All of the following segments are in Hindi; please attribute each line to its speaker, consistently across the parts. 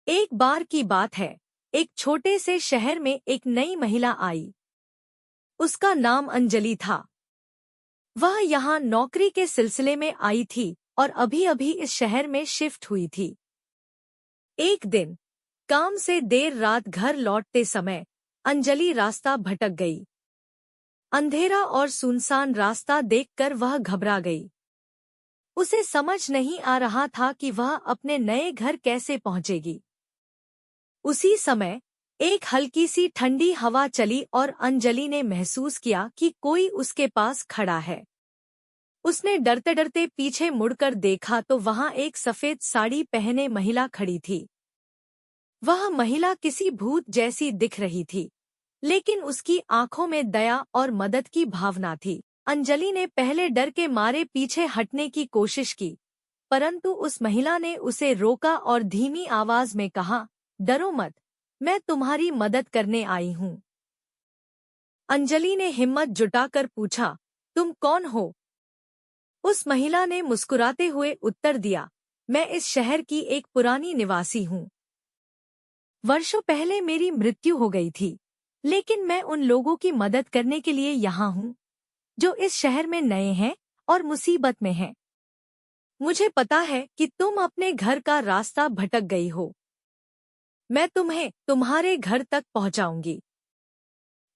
Speaker 1: एक बार की बात है, एक छोटे से शहर में एक नई महिला आई। उसका नाम अंजलि था। वह यहाँ नौकरी के सिलसिले में आई थी और अभी-अभी इस शहर में शिफ्ट हुई थी। एक दिन काम से देर रात घर लौटते समय अंजलि रास्ता भटक गई। अंधेरा और सुनसान रास्ता देखकर वह घबरा गई। उसे समझ नहीं आ रहा था कि वह अपने नए घर कैसे पहुंचेगी। उसी समय एक हल्की सी ठंडी हवा चली और अंजलि ने महसूस किया कि कोई उसके पास खड़ा है। उसने डरते डरते पीछे मुड़कर देखा तो वहां एक सफेद साड़ी पहने महिला खड़ी थी। वह महिला किसी भूत जैसी दिख रही थी, लेकिन उसकी आंखों में दया और मदद की भावना थी। अंजलि ने पहले डर के मारे पीछे हटने की कोशिश की, परंतु उस महिला ने उसे रोका और धीमी आवाज में कहा, डरो मत, मैं तुम्हारी मदद करने आई हूँ। अंजलि ने हिम्मत जुटाकर पूछा, तुम कौन हो? उस महिला ने मुस्कुराते हुए उत्तर दिया, मैं इस शहर की एक पुरानी निवासी हूँ। वर्षों पहले मेरी मृत्यु हो गई थी, लेकिन मैं उन लोगों की मदद करने के लिए यहाँ हूँ जो इस शहर में नए हैं और मुसीबत में हैं। मुझे पता है कि तुम अपने घर का रास्ता भटक गई हो। मैं तुम्हें तुम्हारे घर तक पहुंचाऊंगी।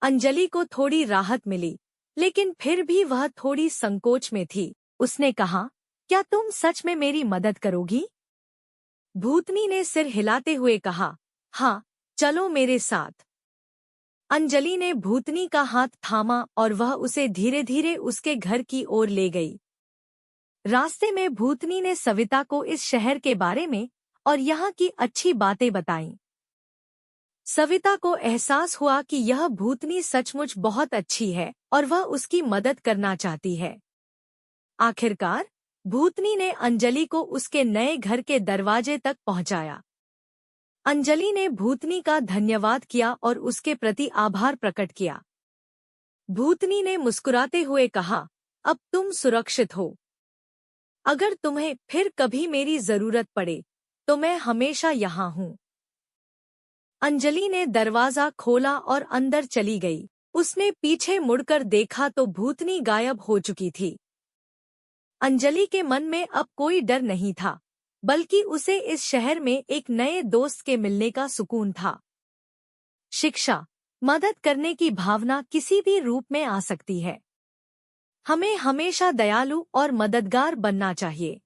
Speaker 1: अंजलि को थोड़ी राहत मिली, लेकिन फिर भी वह थोड़ी संकोच में थी। उसने कहा, क्या तुम सच में मेरी मदद करोगी? भूतनी ने सिर हिलाते हुए कहा, हाँ, चलो मेरे साथ। अंजलि ने भूतनी का हाथ थामा और वह उसे धीरे धीरे उसके घर की ओर ले गई। रास्ते में भूतनी ने सविता को इस शहर के बारे में और यहाँ की अच्छी बातें बताईं। सविता को एहसास हुआ कि यह भूतनी सचमुच बहुत अच्छी है और वह उसकी मदद करना चाहती है। आखिरकार भूतनी ने अंजलि को उसके नए घर के दरवाजे तक पहुंचाया। अंजलि ने भूतनी का धन्यवाद किया और उसके प्रति आभार प्रकट किया। भूतनी ने मुस्कुराते हुए कहा, अब तुम सुरक्षित हो। अगर तुम्हें फिर कभी मेरी जरूरत पड़े तो मैं हमेशा यहाँ हूँ। अंजलि ने दरवाजा खोला और अंदर चली गई। उसने पीछे मुड़कर देखा तो भूतनी गायब हो चुकी थी। अंजलि के मन में अब कोई डर नहीं था, बल्कि उसे इस शहर में एक नए दोस्त के मिलने का सुकून था। शिक्षा, मदद करने की भावना किसी भी रूप में आ सकती है। हमें हमेशा दयालु और मददगार बनना चाहिए।